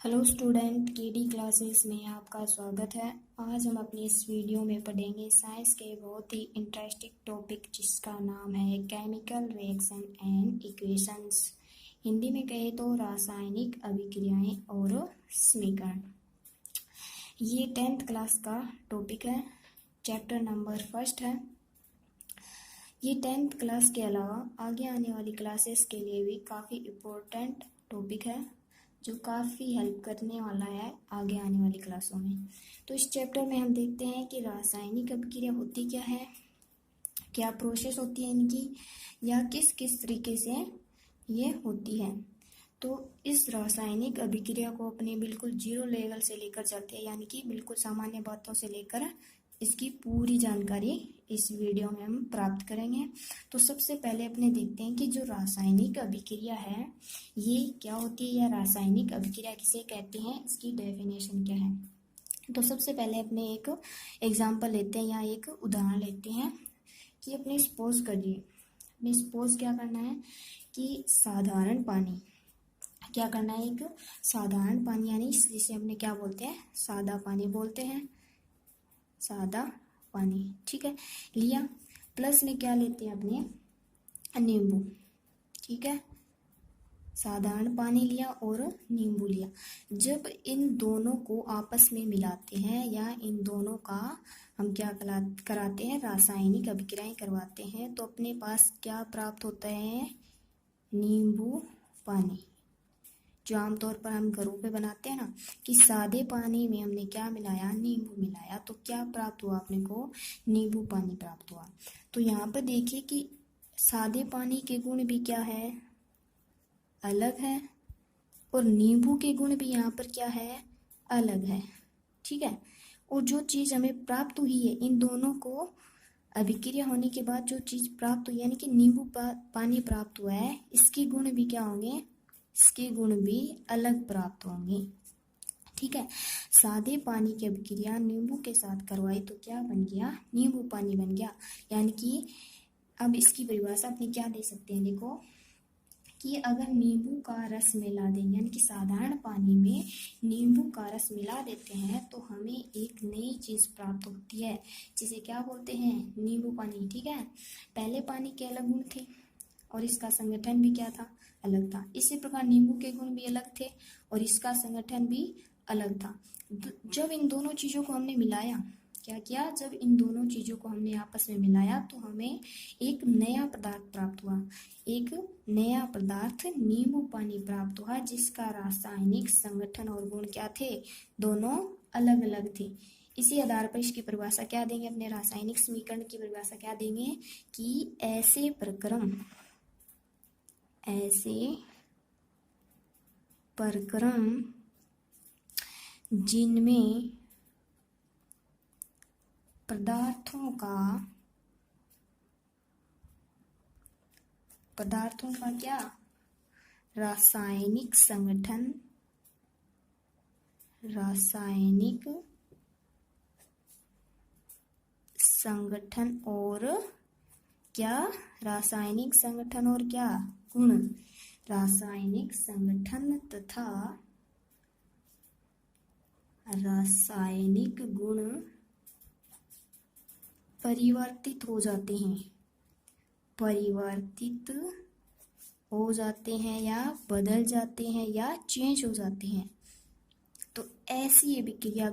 Hello student, KD classes में आपका स्वागत है। आज हम अपनी इस वीडियो में पढ़ेंगे साइंस के बहुत ही इंटरेस्टिंग टॉपिक जिसका नाम है chemical reaction and equations. Hindi में कहे तो रासायनिक अभिक्रियाएं और समीकरण। ये 10th क्लास का टॉपिक है, चैप्टर नंबर 1 है। ये 10th क्लास के अलावा आगे आने वाली क्लासेस के लिए भी काफ़ी इम्पोर्टेंट टॉपिक है जो काफ़ी हेल्प करने वाला है आगे आने वाली क्लासों में। तो इस चैप्टर में हम देखते हैं कि रासायनिक अभिक्रिया होती क्या है, क्या प्रोसेस होती है इनकी, या किस किस तरीके से ये होती है। तो इस रासायनिक अभिक्रिया को अपने बिल्कुल जीरो लेवल से लेकर चलते हैं, यानी कि बिल्कुल सामान्य बातों से लेकर इसकी पूरी जानकारी इस वीडियो में हम प्राप्त करेंगे। तो सबसे पहले अपने देखते हैं कि जो रासायनिक अभिक्रिया है ये क्या होती है, या रासायनिक अभिक्रिया किसे कहते हैं, इसकी डेफिनेशन क्या है। तो सबसे पहले अपने एक एग्जांपल लेते हैं या एक उदाहरण लेते हैं कि अपने सपोज करिए, अपने सपोज क्या करना है कि साधारण पानी, क्या करना है, एक साधारण पानी यानी जिसे हमने क्या बोलते हैं, सादा पानी बोलते हैं, सादा पानी, ठीक है, लिया। प्लस में क्या लेते हैं अपने, नींबू, ठीक है, साधारण पानी लिया और नींबू लिया। जब इन दोनों को आपस में मिलाते हैं या इन दोनों का हम क्या कराते हैं, रासायनिक अभिक्रियाएं करवाते हैं, तो अपने पास क्या प्राप्त होता है, नींबू पानी। जो आमतौर पर हम घरों पे बनाते हैं ना कि सादे पानी में हमने क्या मिलाया, नींबू मिलाया, तो क्या प्राप्त हुआ अपने को, नींबू पानी प्राप्त हुआ। तो यहाँ पर देखिए कि सादे पानी के गुण भी क्या है, अलग है, और नींबू के गुण भी यहाँ पर क्या है, अलग है, ठीक है। और जो चीज़ हमें प्राप्त हुई है, इन दोनों को अभिक्रिया होने के बाद जो चीज़ प्राप्त हुई यानी कि नींबू पानी प्राप्त हुआ है, इसके गुण भी क्या होंगे, इसके गुण भी अलग प्राप्त होंगे, ठीक है। सादे पानी की अभिक्रिया नींबू के साथ करवाई तो क्या बन गया, नींबू पानी बन गया। यानी कि अब इसकी परिभाषा अपनी क्या दे सकते हैं, देखो कि अगर नींबू का रस मिला दें, यानी कि साधारण पानी में नींबू का रस मिला देते हैं तो हमें एक नई चीज़ प्राप्त होती है जिसे क्या बोलते हैं, नींबू पानी, ठीक है। पहले पानी के अलग गुण थे और इसका संगठन भी क्या था, अलग था। इसी प्रकार नींबू के गुण भी अलग थे और इसका संगठन भी अलग था। जब इन दोनों चीज़ों को हमने मिलाया, क्या किया, जब इन दोनों चीज़ों को हमने आपस में मिलाया तो हमें एक नया पदार्थ प्राप्त हुआ, एक नया पदार्थ नींबू पानी प्राप्त हुआ जिसका रासायनिक संगठन और गुण क्या थे, दोनों अलग अलग थे। इसी आधार पर इसकी परिभाषा क्या देंगे, अपने रासायनिक समीकरण की परिभाषा क्या देंगे कि ऐसे प्रक्रम जिनमें पदार्थों का क्या, रासायनिक संगठन और क्या, रासायनिक संगठन और क्या, गुण, रासायनिक संगठन तथा रासायनिक गुण परिवर्तित हो जाते हैं या बदल जाते हैं या चेंज हो जाते हैं। तो ऐसी अभिक्रिया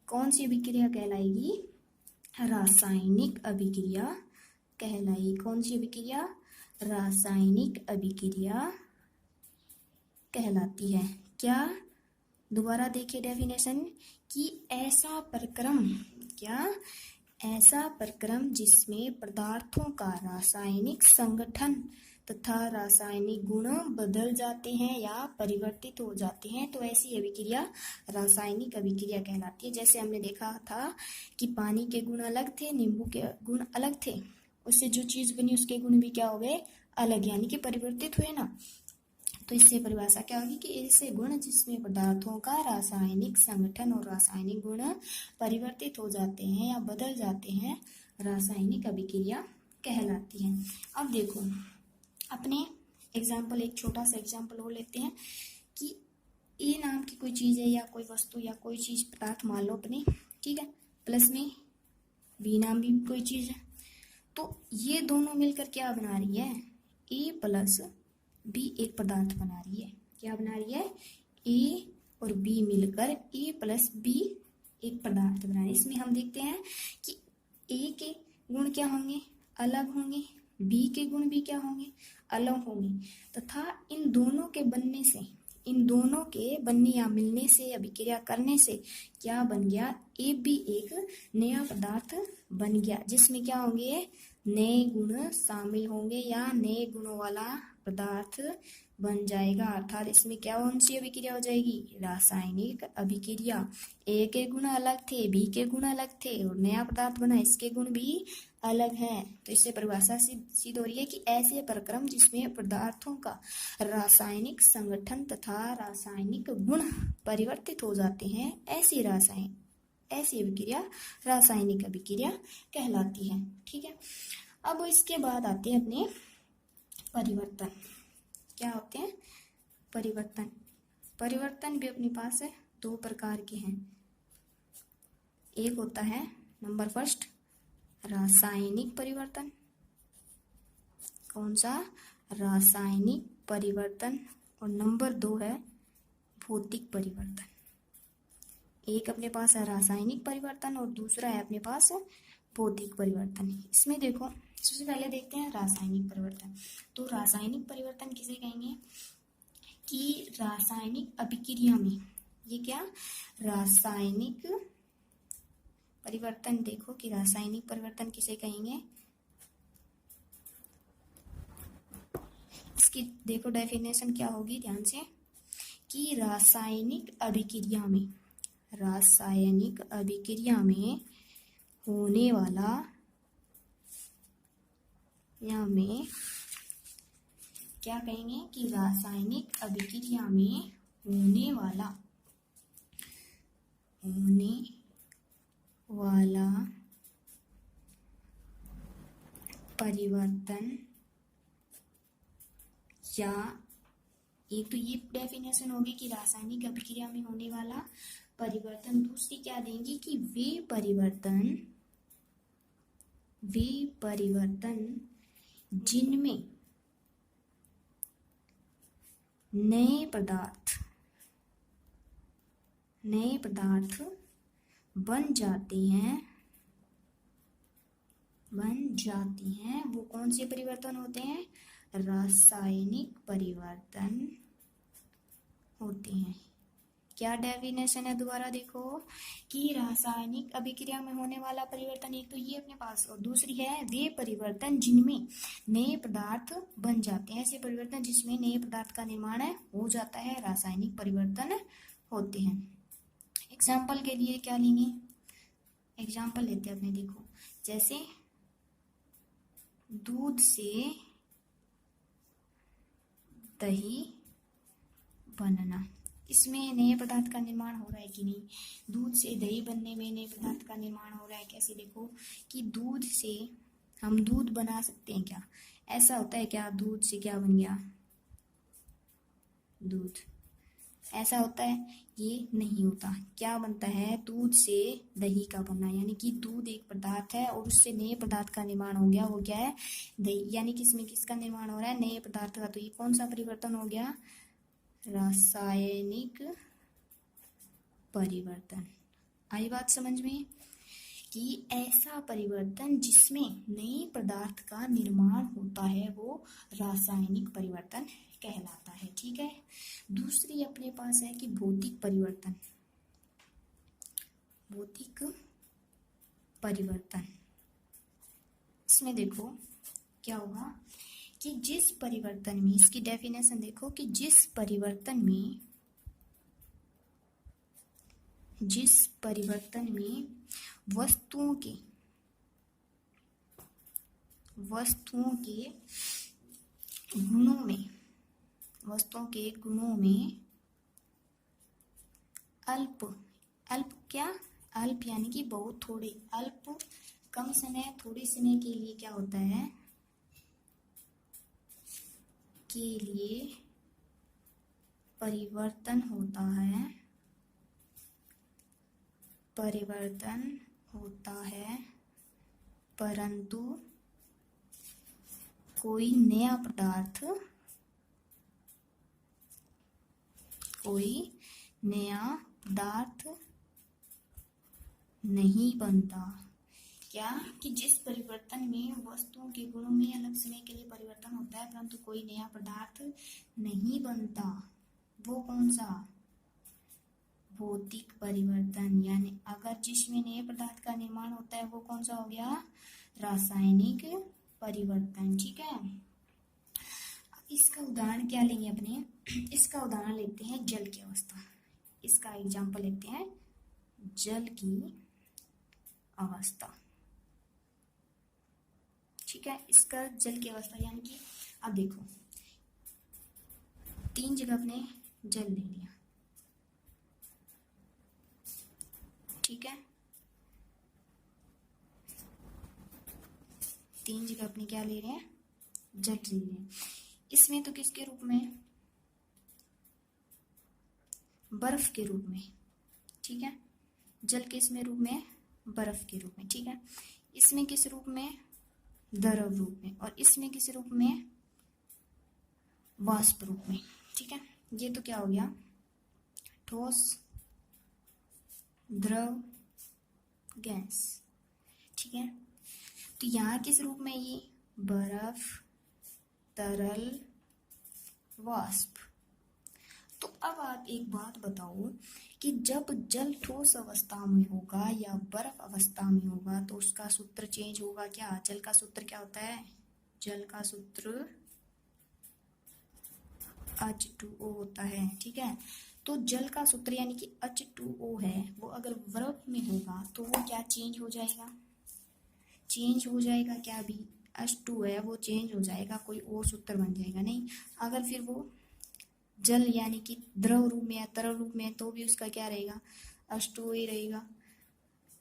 कौन सी अभिक्रिया कहलाएगी, रासायनिक अभिक्रिया कहलाएगी। कौन सी अभिक्रिया, रासायनिक अभिक्रिया कहलाती है। क्या, दोबारा देखिए डेफिनेशन कि ऐसा प्रक्रम, क्या, ऐसा प्रक्रम जिसमें पदार्थों का रासायनिक संगठन तथा रासायनिक गुण बदल जाते हैं या परिवर्तित हो जाते हैं, तो ऐसी अभिक्रिया रासायनिक अभिक्रिया कहलाती है। जैसे हमने देखा था कि पानी के गुण अलग थे, नींबू के गुण अलग थे, उससे जो चीज़ बनी उसके गुण भी क्या हो गए, अलग, यानी कि परिवर्तित हुए ना। तो इससे परिभाषा क्या होगी कि ऐसे गुण जिसमें पदार्थों का रासायनिक संगठन और रासायनिक गुण परिवर्तित हो जाते हैं या बदल जाते हैं, रासायनिक अभिक्रिया कहलाती है। अब देखो अपने एग्जाम्पल, एक छोटा सा एग्जाम्पल और लेते हैं कि ए नाम की कोई चीज़ है या कोई वस्तु या कोई चीज़ पदार्थ मान लो अपने, ठीक है, प्लस में बी नाम भी कोई चीज़ है, तो ये दोनों मिलकर क्या बना रही है, ए प्लस बी एक पदार्थ बना रही है। क्या बना रही है, ए और बी मिलकर ए प्लस बी एक पदार्थ बना रही है। इसमें हम देखते हैं कि ए के गुण क्या होंगे, अलग होंगे, बी के गुण भी क्या होंगे, अलग होंगे, तथा इन दोनों के बनने से, इन दोनों के बनने या मिलने से, अभिक्रिया करने से क्या बन गया, ए बी एक नया पदार्थ बन गया, जिसमें क्या होंगे, नए गुण शामिल होंगे या नए गुणों वाला पदार्थ बन जाएगा। अर्थात इसमें क्या कौन सी अभिक्रिया हो जाएगी, रासायनिक अभिक्रिया। ए के गुण अलग थे, बी के गुण अलग थे और नया पदार्थ बना, इसके गुण भी अलग हैं। तो इससे परिभाषा सिद्ध हो रही है कि ऐसे प्रक्रम जिसमें पदार्थों का रासायनिक संगठन तथा रासायनिक गुण परिवर्तित हो जाते हैं, ऐसी अभिक्रिया रासायनिक अभिक्रिया कहलाती है। ठीक है, अब इसके बाद आते हैं अपने परिवर्तन। क्या होते हैं, परिवर्तन। परिवर्तन भी अपने पास है, दो प्रकार के हैं। एक होता है नंबर फर्स्ट रासायनिक परिवर्तन। कौन सा, रासायनिक परिवर्तन। और नंबर दो है भौतिक परिवर्तन। एक अपने पास है रासायनिक परिवर्तन और दूसरा है अपने पास भौतिक परिवर्तन। इसमें देखो, सबसे पहले देखते हैं रासायनिक परिवर्तन। तो रासायनिक परिवर्तन किसे कहेंगे कि रासायनिक अभिक्रिया में, ये क्या, रासायनिक परिवर्तन, देखो कि रासायनिक परिवर्तन किसे कहेंगे, इसकी देखो डेफिनेशन क्या होगी, ध्यान से, कि रासायनिक अभिक्रिया में, रासायनिक अभिक्रिया में होने वाला या में क्या कहेंगे कि रासायनिक अभिक्रिया में होने वाला परिवर्तन, या एक तो ये डेफिनेशन होगी कि रासायनिक अभिक्रिया में होने वाला परिवर्तन, दूसरी क्या देंगे कि वे परिवर्तन जिनमें नए पदार्थ बन जाते हैं, वो कौन से परिवर्तन होते हैं, रासायनिक परिवर्तन होते हैं। क्या डेफिनेशन है, दोबारा देखो कि रासायनिक अभिक्रिया में होने वाला परिवर्तन, एक तो ये अपने पास, और दूसरी है वे परिवर्तन जिनमें नए पदार्थ बन जाते हैं। ऐसे परिवर्तन जिसमें नए पदार्थ का निर्माण हो जाता है, रासायनिक परिवर्तन होते हैं। एग्जाम्पल के लिए क्या लेंगे, एग्जाम्पल लेते हैं अपने, देखो जैसे दूध से दही बनना, इसमें नए पदार्थ का निर्माण हो रहा है कि नहीं, दूध से दही बनने में नए पदार्थ का निर्माण हो रहा है। कैसे, देखो कि दूध से हम दूध बना सकते हैं क्या, ऐसा होता है क्या, दूध से क्या बन गया, दूध, ऐसा होता है, ये नहीं होता। क्या बनता है, दूध से दही का बनना, यानी कि दूध एक पदार्थ है और उससे नए पदार्थ का निर्माण हो गया, वो क्या है, दही, यानी कि इसमें किसका निर्माण हो रहा है, नए पदार्थ का। तो ये कौन सा परिवर्तन हो गया, रासायनिक परिवर्तन। आई बात समझ में, कि ऐसा परिवर्तन जिसमें नए पदार्थ का निर्माण होता है वो रासायनिक परिवर्तन कहलाता है। ठीक है, दूसरी अपने पास है कि भौतिक परिवर्तन। भौतिक परिवर्तन, इसमें देखो क्या होगा कि जिस परिवर्तन में, इसकी डेफिनेशन देखो कि जिस परिवर्तन में वस्तुओं के गुणों में अल्प यानी कि बहुत थोड़े, अल्प कम समय, थोड़े समय के लिए क्या होता है, के लिए परिवर्तन होता है परंतु कोई नया पदार्थ नहीं बनता। क्या कि जिस परिवर्तन में वस्तुओं के गुणों में अलग समय के लिए परिवर्तन होता है परंतु कोई नया पदार्थ नहीं बनता, वो कौन सा? भौतिक परिवर्तन। यानी अगर जिसमें नए पदार्थ का निर्माण होता है वो कौन सा हो गया? रासायनिक परिवर्तन। ठीक है, अब इसका उदाहरण क्या लेंगे अपने? इसका उदाहरण लेते हैं जल की अवस्था। इसका एग्जाम्पल लेते हैं जल की अवस्था। ठीक है, इसका जल की अवस्था यानी कि अब देखो 3 जगह अपने जल ले लिया। ठीक है, 3 जगह अपने क्या ले रहे हैं? जल ले रहे हैं। इसमें तो किसके रूप में? बर्फ के रूप में। ठीक है, जल किस में रूप में? बर्फ के रूप में। ठीक है, इसमें किस रूप में? द्रव रूप में। और इसमें किस रूप में? वाष्प रूप में। ठीक है, ये तो क्या हो गया? ठोस, द्रव, गैस। ठीक है, तो यहाँ किस रूप में? ये बर्फ, तरल, वाष्प। तो अब आप एक बात बताओ कि जब जल ठोस अवस्था में होगा या बर्फ अवस्था में होगा तो उसका सूत्र चेंज होगा क्या? जल का सूत्र क्या होता है? जल का सूत्र H2O होता है। ठीक है, तो जल का सूत्र यानी कि H2O है, वो अगर बर्फ में होगा तो वो क्या चेंज हो जाएगा? चेंज हो जाएगा क्या? भी H2 है वो चेंज हो जाएगा, कोई और सूत्र बन जाएगा नहीं। अगर फिर वो जल यानी कि द्रव रूप में या तरल रूप में तो भी उसका क्या रहेगा? H2O ही रहेगा।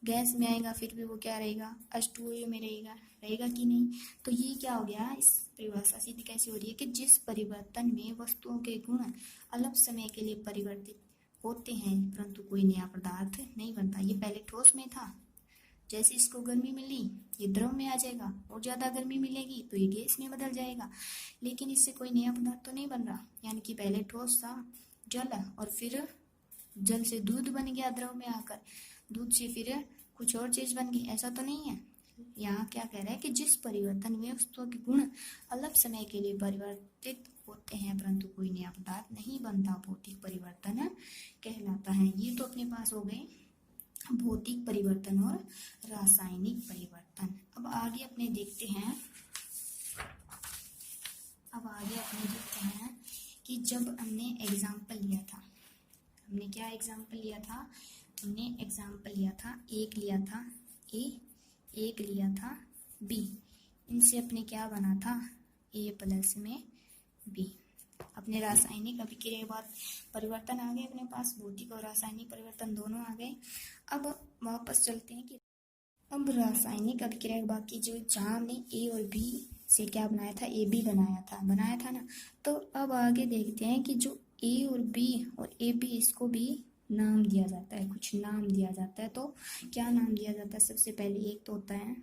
गैस में आएगा फिर भी वो क्या रहेगा? H2O में रहेगा कि नहीं? तो ये क्या हो गया? इस परिभाषा सिद्ध कैसे हो रही है कि जिस परिवर्तन में वस्तुओं के गुण अल्प समय के लिए परिवर्तित होते हैं परंतु कोई नया पदार्थ नहीं बनता। ये पहले ठोस में था, जैसे इसको गर्मी मिली ये द्रव में आ जाएगा, और ज़्यादा गर्मी मिलेगी तो ये गैस में बदल जाएगा, लेकिन इससे कोई नया पदार्थ तो नहीं बन रहा। यानी कि पहले ठोस था जल और फिर जल से दूध बन गया द्रव में आकर, दूध से फिर कुछ और चीज़ बन गई, ऐसा तो नहीं है। यहाँ क्या कह रहा है कि जिस परिवर्तन में वस्तुओं के गुण अल्प समय के लिए परिवर्तित होते हैं परंतु कोई नया पदार्थ नहीं बनता, भौतिक परिवर्तन कहलाता है। ये तो अपने पास हो गए भौतिक परिवर्तन और रासायनिक परिवर्तन। अब आगे अपने देखते हैं कि जब हमने एग्जाम्पल लिया था, हमने क्या एग्जाम्पल लिया था? हमने एग्जाम्पल लिया था एक लिया था ए, एक लिया था बी। इनसे अपने क्या बना था? ए प्लस में बी। अपने रासायनिक अभिक्रिया के बाद परिवर्तन आ गए अपने पास, भौतिक और रासायनिक परिवर्तन दोनों आ गए। अब वापस चलते हैं कि अब रासायनिक अभिक्रिया के बाद की जो जहाँ हमने ए और बी से क्या बनाया था? ए बी बनाया था ना। तो अब आगे देखते हैं कि जो ए और बी और ए बी इसको भी नाम दिया जाता है, कुछ नाम दिया जाता है। तो क्या नाम दिया जाता है? सबसे पहले एक तो होता है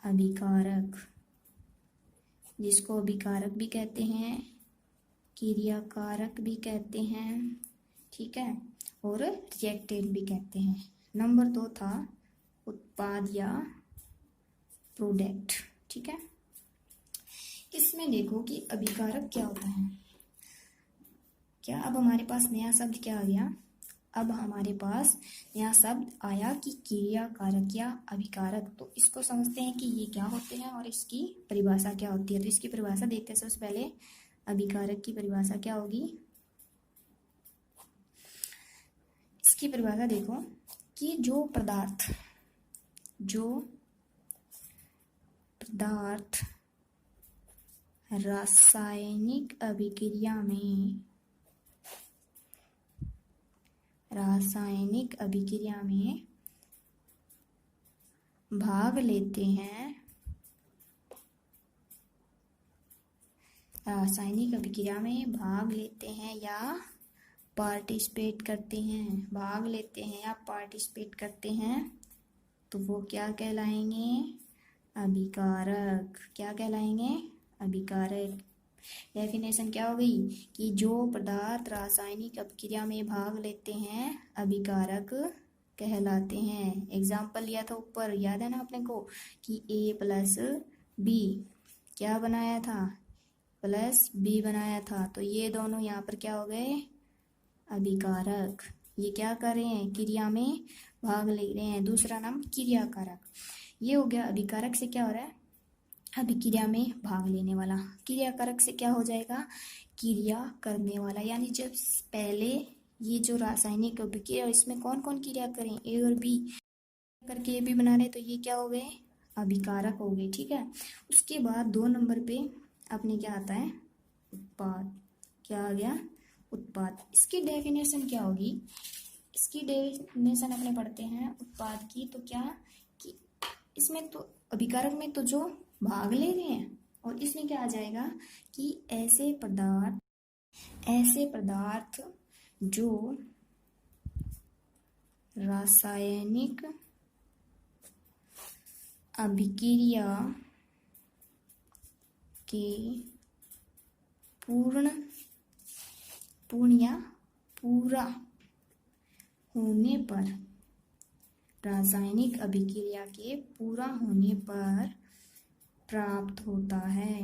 अभिकारक, जिसको अभिकारक भी कहते हैं, क्रियाकारक भी कहते हैं। ठीक है, और रिएक्टेंट भी कहते हैं। नंबर 2 था उत्पाद या प्रोडक्ट। ठीक है, इसमें देखो कि अभिकारक क्या होता है। क्या अब हमारे पास नया शब्द क्या आ गया? अब हमारे पास नया शब्द आया कि क्रियाकारक या अभिकारक। तो इसको समझते हैं कि ये क्या होते हैं और इसकी परिभाषा क्या होती है। तो इसकी परिभाषा देखते हैं। सबसे पहले अभिकारक की परिभाषा क्या होगी? इसकी परिभाषा देखो कि जो पदार्थ रासायनिक अभिक्रिया में भाग लेते हैं, रासायनिक अभिक्रिया में भाग लेते हैं या पार्टिसिपेट करते हैं, भाग लेते हैं या पार्टिसिपेट करते हैं, तो वो क्या कहलाएंगे? अभिकारक। क्या कहलाएंगे? अभिकारक। डेफिनेशन क्या हो गई कि जो पदार्थ रासायनिक अभिक्रिया में भाग लेते हैं अभिकारक कहलाते हैं। एग्जाम्पल लिया था ऊपर, याद है ना अपने को कि A+B क्या बनाया था? +B बनाया था। तो ये दोनों यहाँ पर क्या हो गए? अभिकारक। ये क्या कर रहे हैं? क्रिया में भाग ले रहे हैं। दूसरा नाम क्रियाकारक। ये हो गया अभिकारक से क्या हो रहा है? अभिक्रिया में भाग लेने वाला। क्रियाकारक से क्या हो जाएगा? क्रिया करने वाला। यानी जब पहले ये जो रासायनिक अभिक्रिया इसमें कौन कौन क्रिया करें? A और B करके ये भी बना रहे, तो ये क्या हो गए? अभिकारक हो गए। ठीक है। उसके बाद 2 नंबर पे अपने क्या आता है? उत्पाद। क्या आ गया? उत्पाद। इसकी डेफिनेशन क्या होगी? इसकी डेफिनेशन अपने पढ़ते हैं उत्पाद की, तो क्या कि इसमें तो अभिकारक में तो जो भाग ले रहे हैं, और इसमें क्या आ जाएगा कि ऐसे पदार्थ जो रासायनिक अभिक्रिया के पूरा होने पर, रासायनिक अभिक्रिया के पूरा होने पर प्राप्त होता है,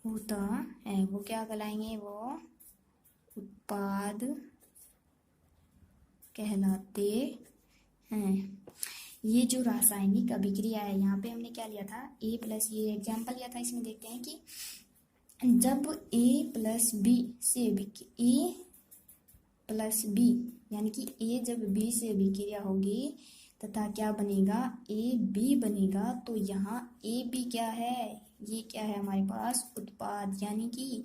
वो क्या कहलाएंगे? वो उत्पाद कहलाते हैं। ये जो रासायनिक अभिक्रिया है, यहाँ पे हमने क्या लिया था? A+, ये एग्जाम्पल लिया था। इसमें देखते हैं कि जब A+B से A+B यानी कि A जब B से अभिक्रिया होगी तथा क्या बनेगा? AB बनेगा। तो यहाँ AB क्या है? ये क्या है हमारे पास? उत्पाद। यानी कि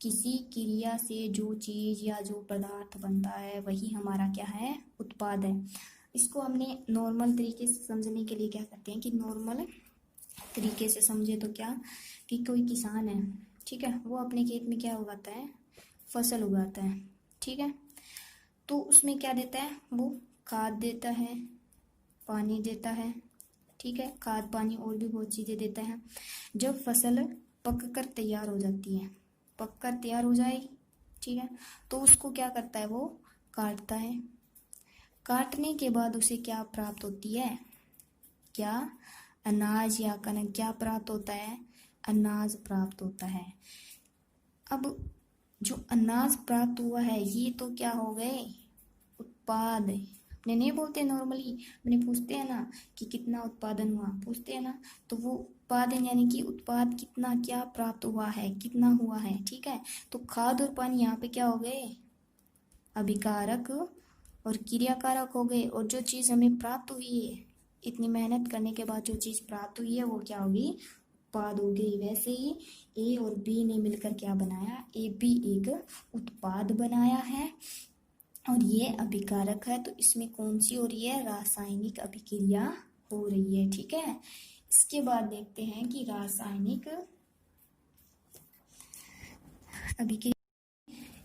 किसी क्रिया से जो चीज या जो पदार्थ बनता है वही हमारा क्या है? उत्पाद है। इसको हमने नॉर्मल तरीके से समझने के लिए क्या करते हैं कि नॉर्मल तरीके से समझे तो क्या कि कोई किसान है, ठीक है, वो अपने खेत में क्या उगाता है? फसल उगाता है। ठीक है। तो उसमें क्या देता है? वो खाद देता है, पानी देता है। ठीक है। खाद, पानी और भी बहुत चीज़ें देता है। जब फसल पक कर तैयार हो जाती है, पक कर तैयार हो जाएगी, ठीक है, तो उसको क्या करता है? वो काटता है। काटने के बाद उसे क्या प्राप्त होती है? क्या? अनाज या कनक। क्या प्राप्त होता है? अनाज प्राप्त होता है। अब जो अनाज प्राप्त हुआ है ये तो क्या हो गए? उत्पाद। अपने नहीं बोलते नॉर्मली, अपने पूछते हैं ना कि कितना उत्पादन हुआ, पूछते हैं ना, तो वो उत्पादन यानी कि उत्पाद कितना क्या प्राप्त हुआ है, कितना हुआ है। ठीक है। तो खाद और पानी यहाँ पे क्या हो गए? अभिकारक और क्रियाकारक हो गए। और जो चीज़ हमें प्राप्त हुई है, इतनी मेहनत करने के बाद जो चीज़ प्राप्त हुई है वो क्या होगी? उत्पाद हो गई। वैसे ही A और B ने मिलकर क्या बनाया? AB एक उत्पाद बनाया है और ये अभिकारक है। तो इसमें कौन सी हो रही है? रासायनिक अभिक्रिया हो रही है। ठीक है। इसके बाद देखते हैं कि रासायनिक अभिक्रिया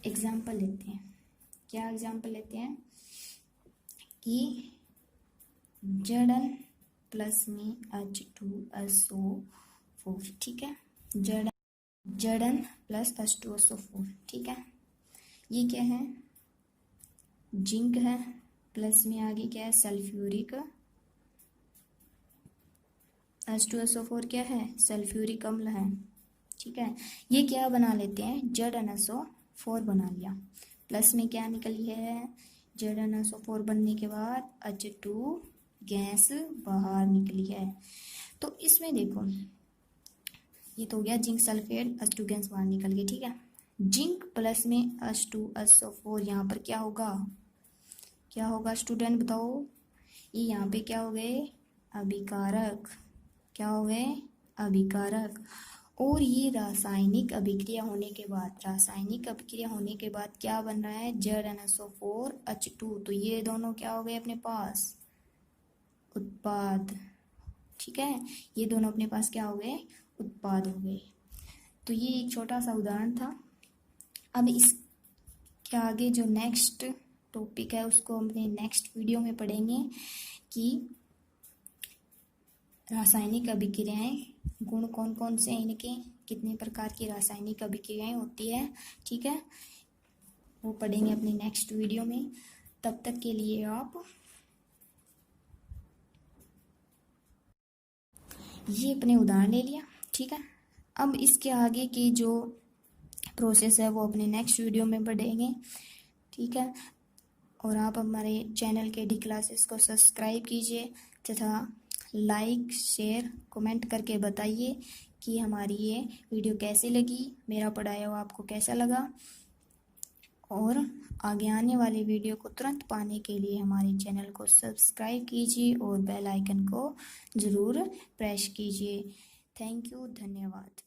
एग्जाम्पल लेते हैं। क्या एग्जाम्पल लेते हैं कि जड़न प्लस में H2SO4। ठीक है। जड़न प्लस H2SO4। ठीक है। ये क्या है? जिंक है। प्लस में आगे क्या है? सल्फ्यूरिक। H2SO4 क्या है? सल्फ्यूरिक अम्ल है। ठीक है। ये क्या बना लेते हैं? ZnSO4 बना लिया। प्लस में क्या निकली है? ZnSO4 बनने के बाद H2 गैस बाहर निकली है। तो इसमें देखो, ये तो हो गया जिंक सल्फेट, H2 गैस बाहर निकल गई। ठीक है। जिंक प्लस में H2SO4, यहाँ पर क्या होगा? क्या होगा स्टूडेंट बताओ? ये यहाँ पे क्या हो गए? अभिकारक। क्या हो गए? अभिकारक। और ये रासायनिक अभिक्रिया होने के बाद क्या बन रहा है? ZnSO4 H2। तो ये दोनों क्या हो गए अपने पास? उत्पाद। ठीक है। ये दोनों अपने पास क्या हो गए? उत्पाद हो गए। तो ये एक छोटा सा उदाहरण था। अब इसके आगे जो नेक्स्ट टॉपिक है उसको अपने नेक्स्ट वीडियो में पढ़ेंगे कि रासायनिक अभिक्रियाएं, गुण कौन कौन से हैं इनके, कितने प्रकार की रासायनिक अभिक्रियाएं होती है, ठीक है, वो पढ़ेंगे अपनी नेक्स्ट वीडियो में। तब तक के लिए आप ये अपने उदाहरण ले लिया, ठीक है। अब इसके आगे की जो प्रोसेस है वो अपने नेक्स्ट वीडियो में पढ़ेंगे, ठीक है। और आप हमारे चैनल के डी क्लासेस को सब्सक्राइब कीजिए तथा लाइक शेयर कमेंट करके बताइए कि हमारी ये वीडियो कैसी लगी, मेरा पढ़ाया हुआ आपको कैसा लगा। और आगे आने वाले वीडियो को तुरंत पाने के लिए हमारे चैनल को सब्सक्राइब कीजिए और बेल आइकन को ज़रूर प्रेस कीजिए। थैंक यू, धन्यवाद।